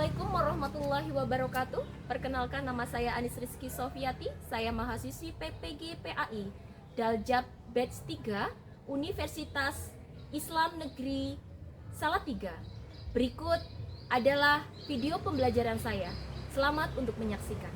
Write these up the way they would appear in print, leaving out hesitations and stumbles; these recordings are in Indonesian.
Assalamualaikum warahmatullahi wabarakatuh. Perkenalkan, nama saya Anis Rizky Sofiati. Saya mahasiswi PPG PAI Daljab Batch 3 Universitas Islam Negeri Salatiga. Berikut adalah video pembelajaran saya. Selamat untuk menyaksikan.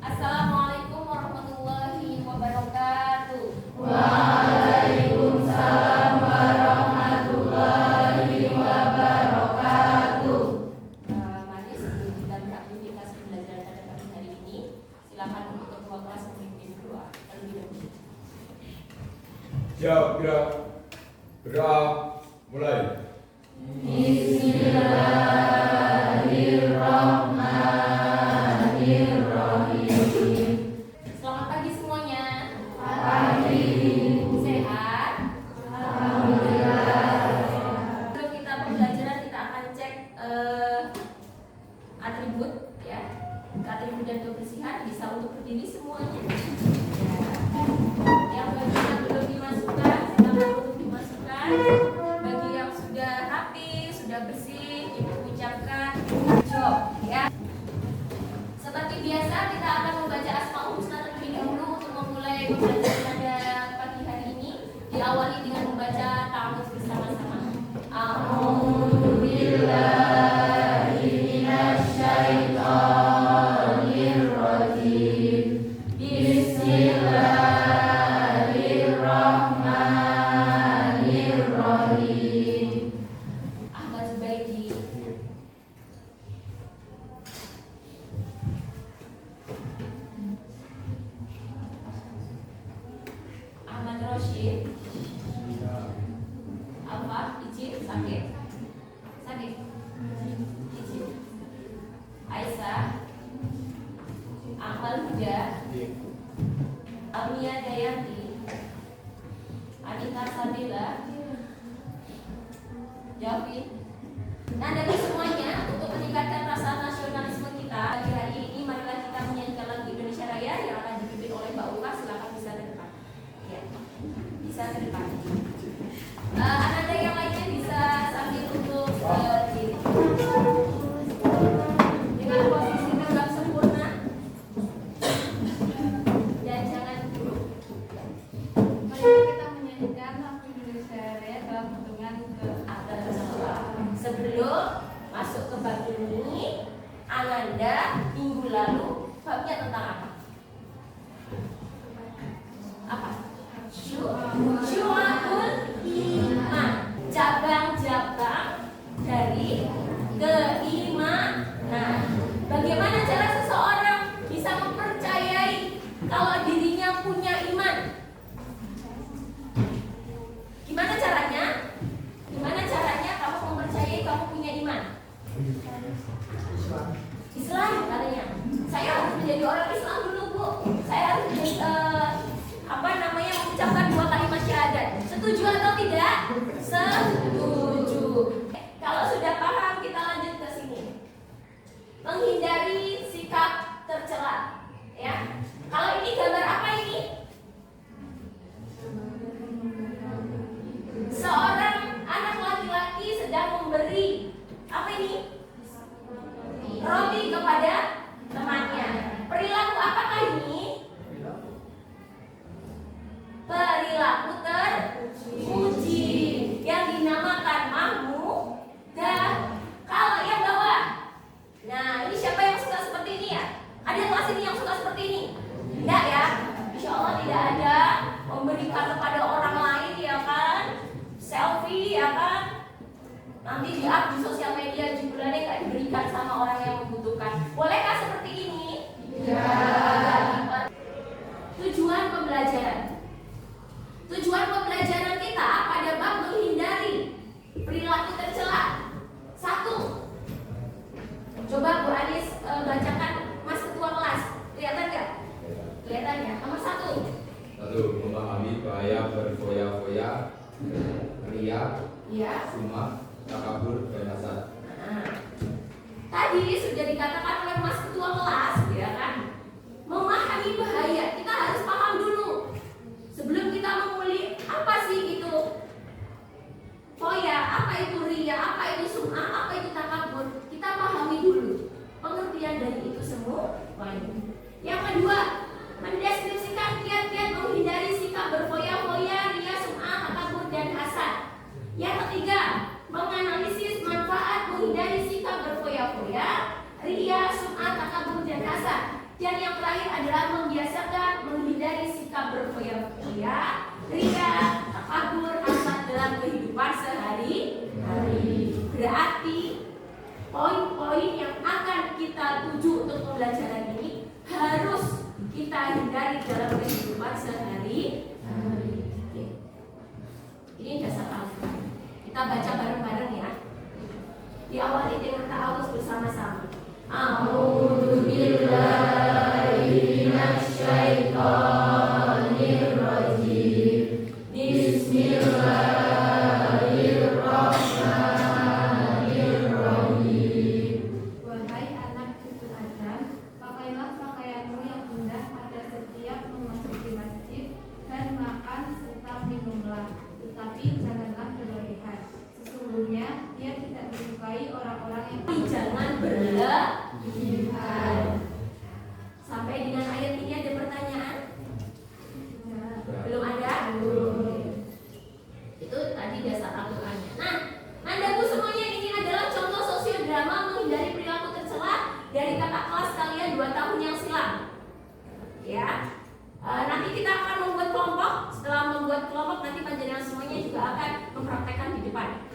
Assalamualaikum warahmatullahi wabarakatuh. Waalaikumsalam warahmatullahi wabarakatuh. Mari sebelum kita beraktivitas pembelajaran pada pagi hari ini, silakan untuk ketua kelas memimpin doa terlebih dahulu. Siap, gerak. Berdoa, mulai. Bismillahirrahmanirrahim. Selamat pagi semuanya. Pagi. Sehat? Alhamdulillah. Sebelum kita pembelajaran, kita akan cek atribut ya. Atribut dan kebersihan bisa untuk berdiri semuanya. Ya. Yang bagi yang belum dimasukkan, silakan untuk dimasukkan. Bagi yang sudah rapi, sudah bersih, Ibu ucapkan job ya. Seperti biasa, kita akan membaca Asmaul Husna terlebih dahulu untuk memulai pembelajaran pada pagi hari ini. Diawali dengan membaca ta'awudz bersama-sama. A'udzubillahi minasyaitonirrajim. Bismillahirrahmanirrahim. Ahmad Zubaidi. Ahmad Roshid. Alfa, izin, sakit. Sakit. Izin. Aisyah. Amal Huda. Almia Dayanti. Anita Sabila. Javin. Nah, dari semuanya, untuk meningkatkan rasa nasionalisme kita pagi hari ini, marilah kita menyanyikan lagu Indonesia Raya yang akan dipimpin oleh Mbak Ulfa. Silakan bisa ke depan. Ya, bisa ke depan. Ananda yang lainnya bisa sambil untuk berdiri dengan posisi tegak sempurna dan jangan duduk. Mari kita menyanyikan lagu Indonesia Raya dalam hitungan ke Atas sebelum masuk ke bab ini, Ananda minggu lalu babnya tentang apa? Apa? Syu'abul iman, cabang-cabang dari keimanan. Bagaimana cara seseorang bisa mempercayai kalau dirinya punya iman? Gimana caranya? Gimana caranya kamu mempercayai kamu punya iman? Islam katanya. Saya harus menjadi orang Islam dulu, Bu. Saya harus mengucapkan 2 kalimat syahadat. Setuju atau tidak? Setuju. Kalau sudah paham, kita lanjut ke sini. Menghindari sikap tercela. Ya. Kalau ini gambar apa ini? Seorang anak laki-laki sedang memberi apa ini? Roti kepada temannya. Perilaku apakah ini? Perilaku terpuji yang dinamakan mahmudah. Kalau yang bawah, nah ini siapa yang suka seperti ini ya? Ada kelas ini yang suka seperti ini? Tidak ya? Insya Allah tidak ada. Memberikan kepada orang lain ya kan? Selfie ya kan? Nanti di-up di sosial media jumlahnya nggak diberikan sama orang yang membutuhkan. Bolehkah seperti ini? Ya. Tujuan pembelajaran. Tujuan pembelajaran kita pada bab menghindari perilaku tercela. 1. Coba Bu Anis bacakan Mas Ketua Kelas. Kelihatan nggak? Kelihatan ya. Nomor 1. Memahami bahaya berfoya-foya, ria, Ya. sumah, takabur, dan hasad. Nah, tadi sudah dikatakan oleh Mas Ketua Kelas, ya kan? Memahami bahaya. Kita harus paham dulu sebelum kita memulai apa sih yang terakhir adalah membiasakan menghindari sikap berfoya-foya, ria, takabur, hasad dalam kehidupan sehari-hari. Berarti poin-poin yang akan kita tuju untuk pembelajaran ini harus kita hindari dalam kehidupan sehari-hari. Ini dasar Al-Quran. Kita baca bareng-bareng ya. Diawali dengan ta'awudz bersama-sama. A'udzu billahi minasyaitonir rajim. Bismillahirrahmanirrahim. Wahai anak cucu Adam, pakailah pakaianmu yang indah pada setiap memasuki masjid dan makan serta minumlah, tetapi janganlah berlebihan. Sesungguhnya dia tidak menyukai orang-orang yang Jangan berlebihan. Sampai dengan ayat ini ada pertanyaan? Belum ada? Itu tadi dasar Al-Qurannya. Nah, Nandaku semuanya, ini adalah contoh sosiodrama menghindari perilaku tercela dari kakak kelas kalian 2 tahun yang silam. Ya, nanti kita akan membuat kelompok. Setelah membuat kelompok, nanti panjenengan semuanya juga akan mempraktekkan di depan.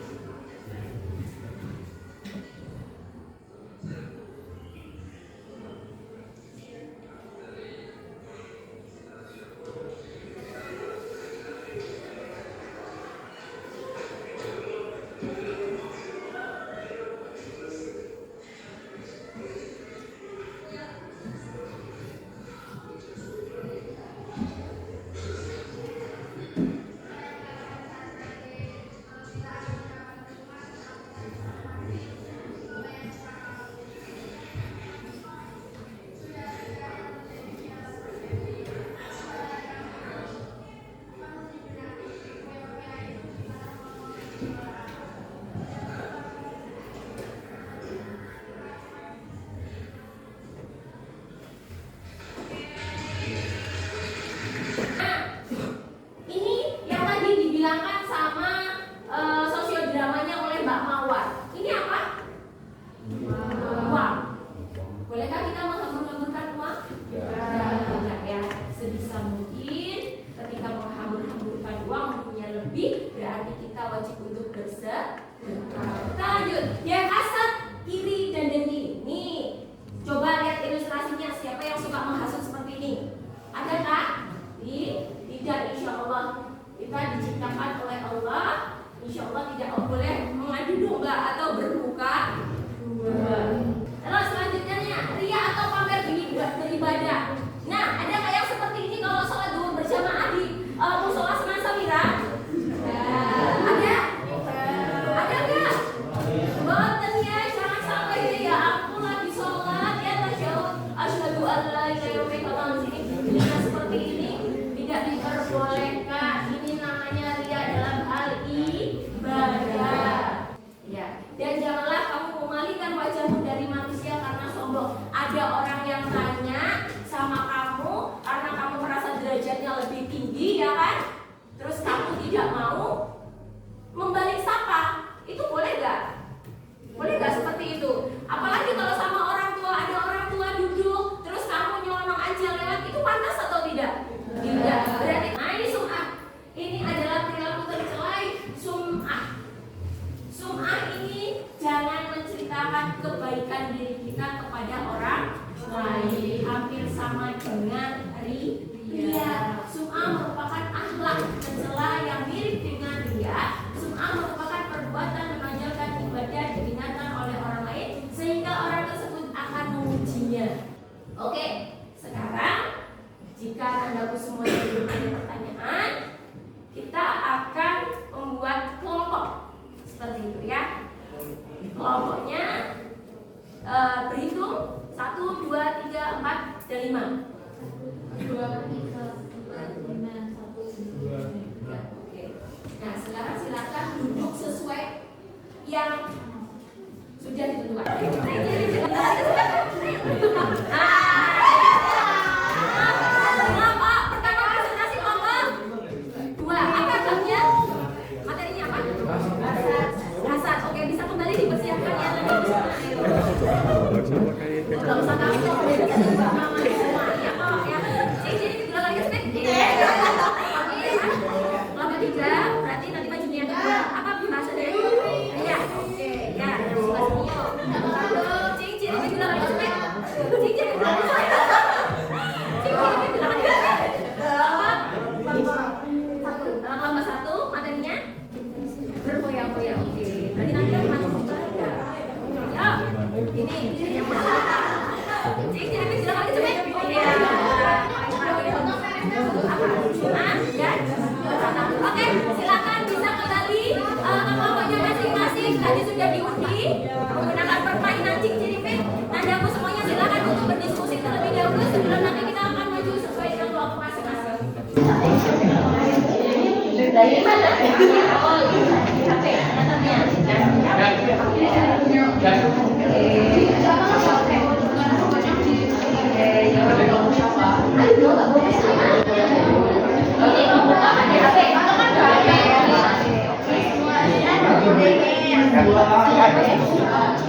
Gak usah takut, berarti nanti bajunya yang kedua. Apa bahasa dari? Ya, oke. Ya, Mas Mio. Cing ciri bilang apa sih? Cing ciri bilang apa sih? Cing ciri bilang apa? Kelompok 1 materinya berfoya-foya. Oke. Berarti nanti yang masuk ya. Ya. Ini yang pertama. Cing ciri bilang apa sih? Iya. Oke, silakan bisa kembali ke kelompoknya masing-masing. Tadi sudah diundi menggunakan permainan cing ciripik. Nandaku semuanya silakan untuk berdiskusi terlebih dahulu sebelum nanti kita akan maju sesuai dengan kelompok masing-masing. Dari mana? Oh, HP, datangnya.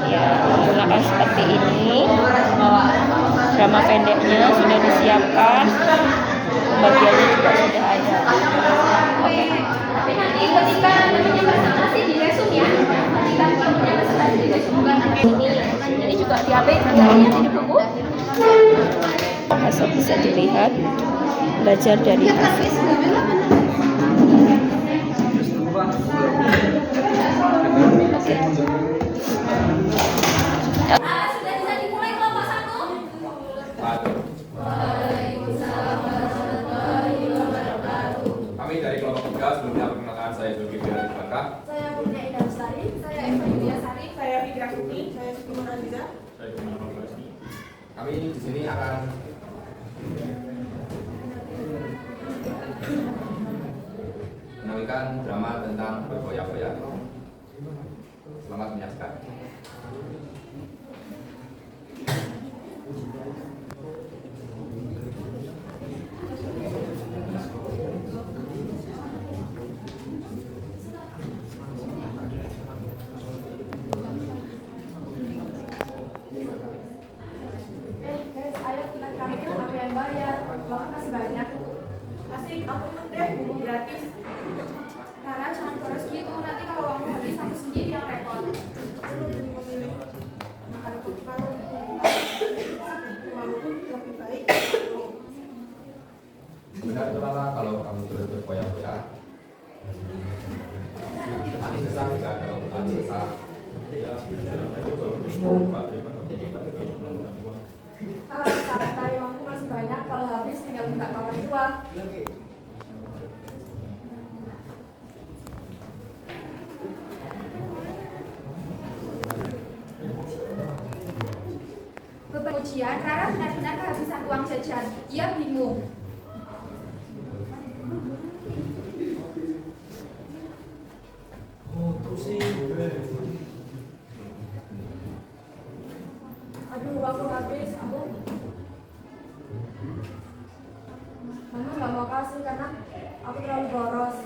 Ya, menggunakan seperti ini. Drama pendeknya sudah disiapkan, bagiannya juga sudah ada. Oke. Tapi nanti ketika namanya presentasi di resume ya. Ketika namanya presentasi di resume ini juga di HP materinya di buku. Asal bisa dilihat, belajar dari hasil. Sudah bisa dimulai kelompok 1. Kami dari kelompok 3 sebelumnya perkenalkan saya Zulkifli dari Belakang. Saya Punya Indah Bestari, saya Eva Yulia Sari, saya Fitra Sukni, saya Sukimon Aziza. Kami di sini akan menampilkan drama tentang berfoya-foya. Selamat menyaksikan. Guys, ayo kita cari apa yang bayar. Bapak kasih banyak. Asik, aku deh buku gratis. Karena jangan boros gitu, nanti kalau uangmu habis aku sendiri yang repot. Benar salah kalau kamu terus berfoya-foya. Nanti sesat jika kalau bukan sesat. Kalau sekarang tadi uangku masih banyak, kalau habis tinggal minta kawan tua. Beberapa ujian, Rara benar-benar kehabisan uang jajan. Ia bingung. Aduh, aku habis. Mama nggak mau kasih karena aku terlalu boros.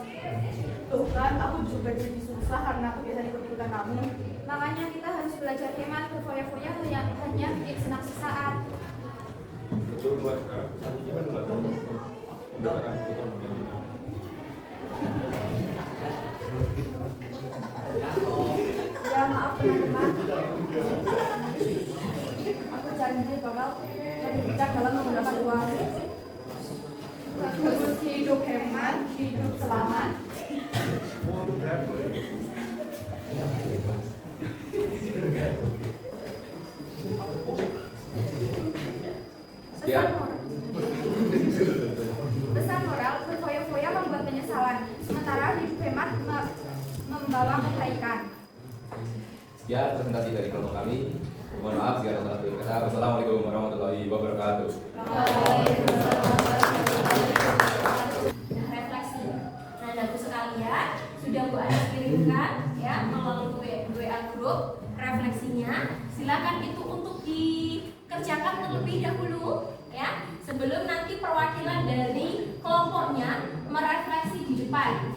Tuh kan, aku juga jadi susah karena aku biasa ikut-ikutan kamu. Makanya kita harus belajar hemat, berfoya-foya hanya bikin senang sesaat. Ya maaf teman-teman. Aku janji bakal jadi bijak dalam menggunakan uang. Bagus, hidup hemat, hidup selamat. Pesan moral, berfoya-foya membuat penyesalan, sementara hidup hemat membawa kebaikan. Sekian presentasi dari kelompok kami. Mohon maaf jika ada salah kata. Wassalamualaikum warahmatullahi wabarakatuh. Refleksi. Nah, Daku sekalian sudah Bu Anas kirimkan ya melalui WA grup refleksinya. Silakan itu untuk dikerjakan terlebih dahulu ya sebelum nanti perwakilan dari kelompoknya merefleksi di depan.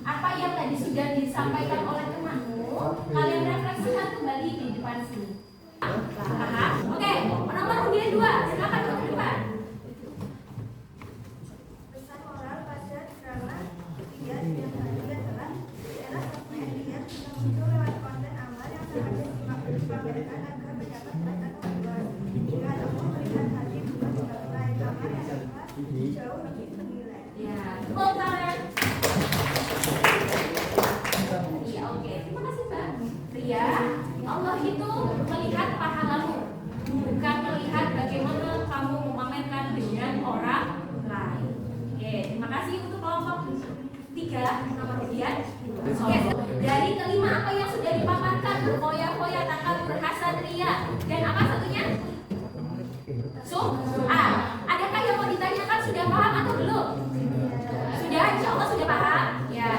Apa yang tadi sudah disampaikan oleh temanmu, kalian refleksikan kembali di depan sini. Paham? Oke, nomor undian 2, silakan ke depan. Pesan moral pada drama 3 yang kemudian oke, dari kelima apa yang sudah dipaparkan, berfoya-foya, takabur, hasad, ria, dan apa satunya? Adakah yang mau ditanyakan, sudah paham atau belum? Sudah, insya Allah sudah paham. Ya,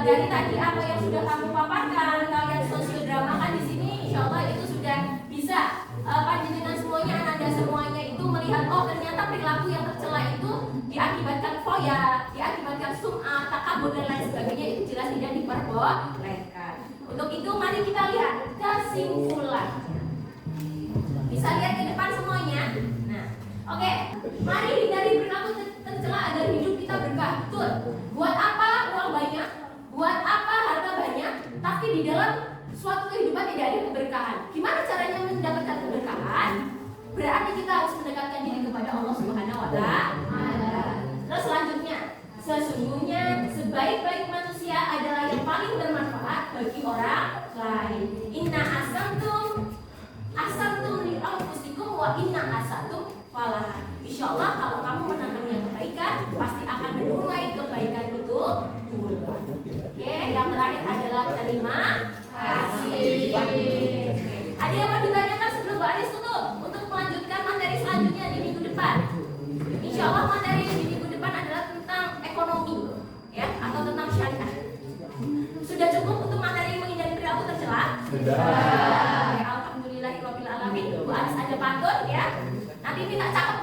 dari tadi apa yang sudah kamu paparkan, kalian sosiodramakan di sini, insya Allah itu sudah bisa panjenengan semuanya, anda semuanya itu melihat, oh ternyata perilaku yang tercela itu diakibatkan foya, diakibatkan sum'ah, takabur dan lain sebagainya, itu jelas tidak diperbolehkan. Untuk itu mari kita lihat kesimpulan. Bisa lihat ke depan semuanya. Nah, oke, mari hindari perilaku tercela agar hidup kita berkah. Betul. Buat apa uang banyak? Buat apa harta banyak? Tapi di dalam suatu kehidupan tidak ada keberkahan. Gimana caranya mendapatkan keberkahan? Berarti kita harus mendekatkan diri kepada Allah Subhanahu wa Ta'ala. Terus selanjutnya, sesungguhnya sebaik-baik manusia adalah yang paling bermanfaat bagi orang lain. Inna asantum li anfusikum wa inna asatum falaha. Insyaallah kalau kamu menanamnya kebaikan, pasti akan menuai kebaikan itu. Oke, yang terakhir adalah terima kasih. Ada yang mau ditanyakan sebelum Mbak Anis tutup untuk melanjutkan materi selanjutnya di minggu depan? Insyaallah materi di minggu depan adalah tentang ekonomi, ya, atau tentang syariah. Sudah cukup untuk materi menghindari perilaku tercela? Sudah. Alhamdulillahirobbilalamin. Bu Anis ada pantun, ya. Nanti minta cakep